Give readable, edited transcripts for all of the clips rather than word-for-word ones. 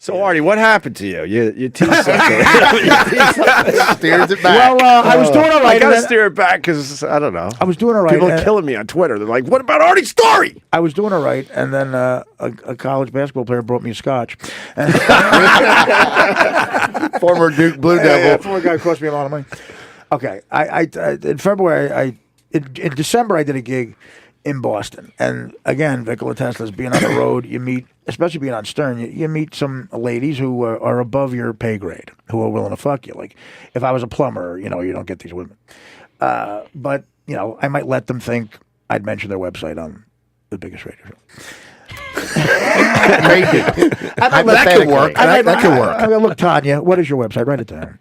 So, Artie, what happened to you? You teased something. Steers it back. Well, I was doing all right. I gotta steer it back because I don't know. I was doing all right. People are killing me on Twitter. They're like, "What about Artie's story?" I was doing all right, and then a college basketball player brought me a scotch. Former Duke Blue Devil. Yeah, former guy cost me a lot of money. Okay, I in February, in December, I did a gig in Boston, and again, Nikola Tesla's being on the road. You meet, especially being on Stern, you meet some ladies who are above your pay grade, who are willing to fuck you. Like, if I was a plumber, you don't get these women. But I might let them think I'd mention their website on the biggest radio show. That could work. That could work. I mean, look, Tanya, what is your website? Write it down.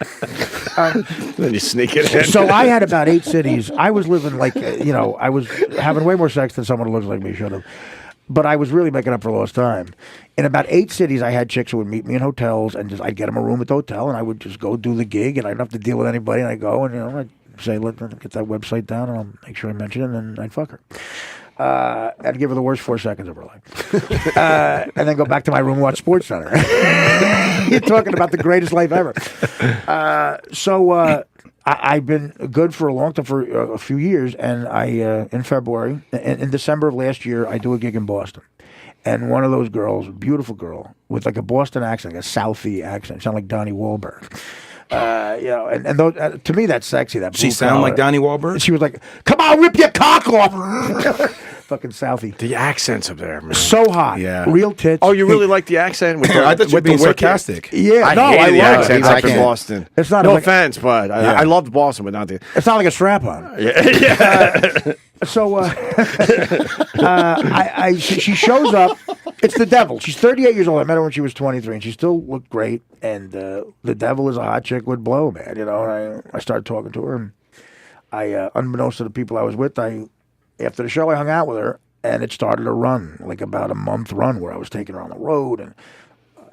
Then you sneak it in. So I had about 8 cities. I was living like, I was having way more sex than someone who looks like me should have. But I was really making up for lost time. In about 8 cities, I had chicks who would meet me in hotels, and I'd get them a room at the hotel, and I would just go do the gig, and I didn't have to deal with anybody. And I'd go, and I'd say, let me get that website down, and I'll make sure I mention it, and then I'd fuck her. I'd give her the worst 4 seconds of her life. And then go back to my room and watch SportsCenter. You're talking about the greatest life ever. So I've been good for a long time, for a few years, and in February, in December of last year, I do a gig in Boston. And one of those girls, a beautiful girl, with like a Boston accent, like a Southie accent, sound like Donnie Wahlberg. And those, to me, that's sexy. That she sound like Donnie Wahlberg? She was like, "Come on, rip your cock off." Fucking Southie. The accents up there, man. So hot. Yeah. Real tits. Oh, you really like the accent? With I thought you were being sarcastic. Yeah, I no, hate I the love accents it. up in Boston. It's not no like, offense, but I loved Boston, but not the. It's not like a strap on. Yeah. She shows up. It's the devil. She's 38 years old. I met her when she was 23, and she still looked great. And the devil is a hot chick with blow, man. And I started talking to her, and unbeknownst to the people I was with, after the show, I hung out with her, and it started a run, like about a month run, where I was taking her on the road and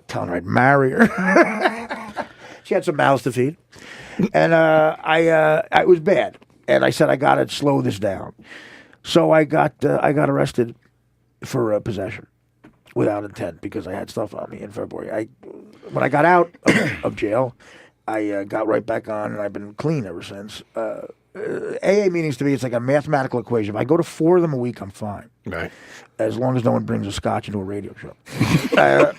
telling her I'd marry her. She had some mouths to feed, and it was bad. And I said, I got to slow this down. So I got arrested for possession without intent because I had stuff on me in February. When I got out of jail, I got right back on, and I've been clean ever since. AA meetings to me, it's like a mathematical equation. If I go to 4 of them a week, I'm fine. Right. As long as no one brings a scotch into a radio show. Glad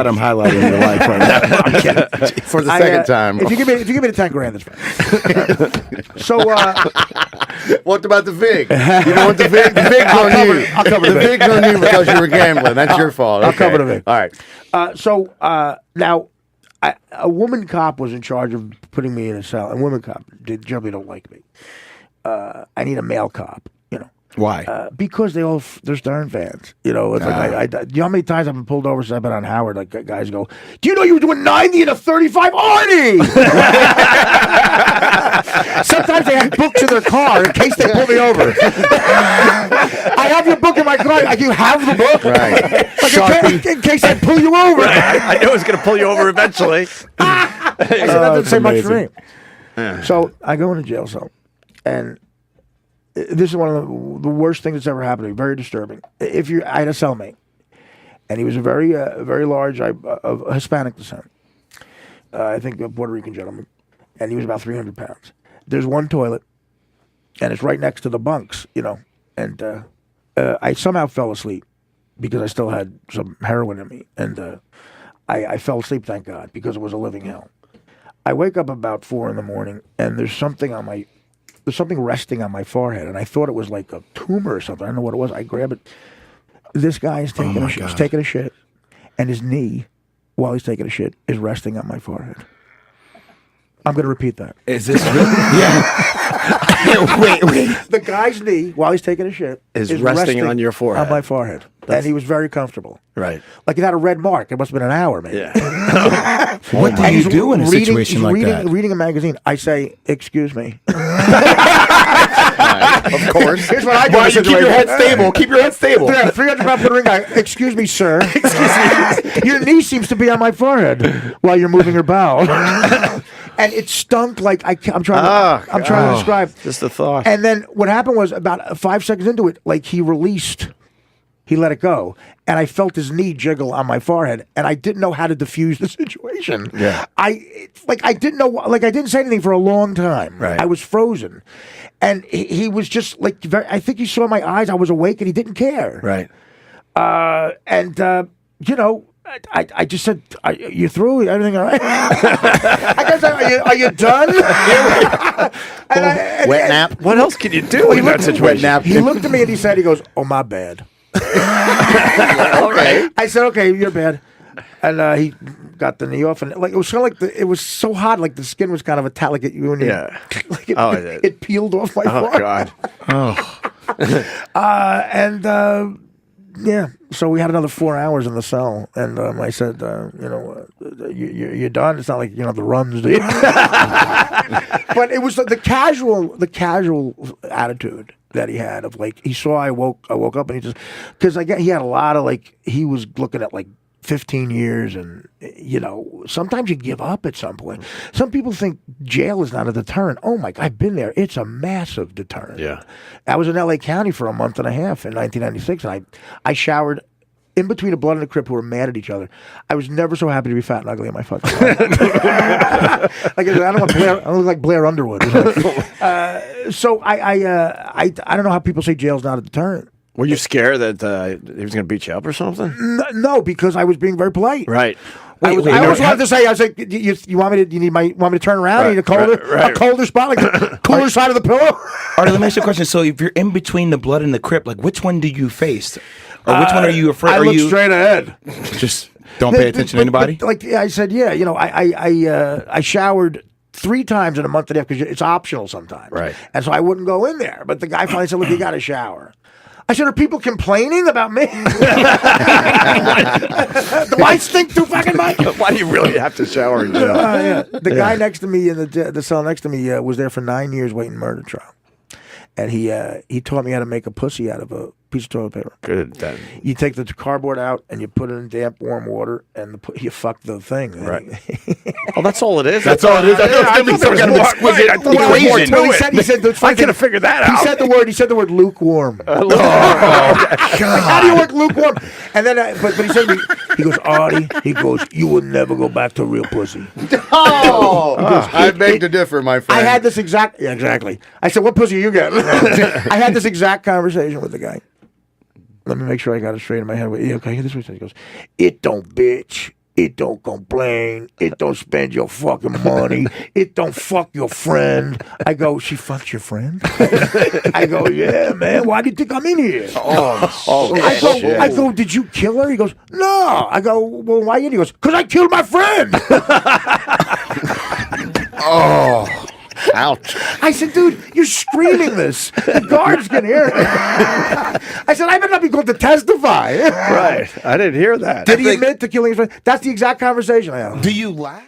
I'm highlighting your life right now. I'm kidding. For the second time. If you give me the 10 grand, that's fine. So, what about the VIG? You know what the VIG? The VIG's on you. I'll cover the VIG's on you because you were gambling. That's your fault. I'll cover the VIG. All right. Now, a woman cop was in charge of putting me in a cell, and women cop generally don't like me. I need a male cop. Why? Because they're Stern fans. It's like you know how many times I've been pulled over since I've been on Howard? Like guys go, "Do you know you were doing 90 in a 35, Artie?" Sometimes they have books in their car in case they pull me over. I have your book in my car. Like, you have the book, Right? Like in case I pull you over. I knew it was going to pull you over eventually. I said, that doesn't say much for me. Yeah. So I go in a jail cell, and this is one of the worst things that's ever happened to me. Very disturbing. I had a cellmate, and he was a very large, of Hispanic descent. I think a Puerto Rican gentleman, and he was about 300 pounds. There's one toilet, and it's right next to the bunks, And I somehow fell asleep because I still had some heroin in me, and I fell asleep, thank God, because it was a living hell. I wake up about 4 a.m, and there's something resting on my forehead, and I thought it was like a tumor or something. I don't know what it was. I grab it. This guy is taking he's taking a shit, and his knee, while he's taking a shit, is resting on my forehead. I'm going to repeat that. Is this really? Yeah. Wait. The guy's knee, while he's taking a shit, is resting on your forehead. On my forehead. And he was very comfortable. Right. Like it had a red mark. It must have been an hour, maybe. Yeah. What do you do in a situation like that? Reading a magazine. I say, "Excuse me." Of course. Here's what I do. Why you keep your head stable? Keep your head stable. 300-pound Puerto Rican guy. "Excuse me, sir. Your knee seems to be on my forehead while you're moving your bowel." And it stunk like I'm trying to describe. Just the thought. And then what happened was about 5 seconds into it, like he released he let it go, and I felt his knee jiggle on my forehead, and I didn't know how to diffuse the situation. Yeah. I didn't know, I didn't say anything for a long time. Right. I was frozen, and he was just like, I think he saw my eyes. I was awake, and he didn't care. Right. You know, I just said, "You through? Everything all right?" I guess, are you done? Wet nap. What else can you do in that situation? Nap. He looked at me and he said, "Oh, my bad." Okay. I said, "Okay, you're bad." And he got the knee off, and it was kind of like it was so hot, like the skin was kind of like it. Yeah. Like it peeled off my forehead. God. Yeah, so we had another 4 hours in the cell, and I said, you're done. It's not like you know the runs, do you? But it was the casual attitude that he had of like he saw I woke up and he just because he had a lot of he was looking at 15 years, and sometimes you give up at some point. Some people think jail is not a deterrent. Oh my God, I've been there. It's a massive deterrent. Yeah. I was in LA County for a month and a half in 1996, and I showered in between a blood and a crip who were mad at each other. I was never so happy to be fat and ugly in my fucking life. I don't want Blair. I look like Blair Underwood. So I don't know how people say jail's not a deterrent. Were you scared that he was going to beat you up or something? No, because I was being very polite. Right. I always wanted to say, I was like, you want me to turn around? Right, You need a colder spot, like the cooler side of the pillow? Artie, let me ask you a question. So if you're in between the blood and the crip, which one do you face? Or which one are you afraid? I look straight ahead. Just don't pay attention to anybody? But I said, yeah, I showered 3 times in a month and a half because it's optional sometimes. Right. And so I wouldn't go in there. But the guy finally said, look, you got to shower. I said, are people complaining about me? Do I stink too fucking much? Why do you really have to shower in jail? Yeah. The guy next to me in the cell next to me was there for 9 years waiting murder trial. And he taught me how to make a pussy out of a piece of toilet paper. Good. Then. You take the cardboard out and you put it in damp, warm water, and you fuck the thing. Right. Oh, that's all it is. That's all it is. I thought it was some kind of exquisite equation. He said I could have figured that out. He said the word lukewarm. God. How do you work lukewarm? And then, but he said to me, he goes, Artie, you will never go back to real pussy. I beg to differ, my friend. I had this exactly. I said, what pussy are you getting? I had this exact conversation with the guy. Let me make sure I got it straight in my head. Yeah, okay, this is what he says. He goes, it don't bitch. It don't complain. It don't spend your fucking money. It don't fuck your friend. I go, she fucks your friend? I go, yeah, man. Why do you think I'm in here? I go, did you kill her? He goes, no. I go, well, why? He goes, because I killed my friend. Ouch. I said, dude, you're screaming this. The guards can hear it. I said, I better not be called to testify. Right. I didn't hear that. Did he admit to killing his friend? That's the exact conversation I had. Do you laugh?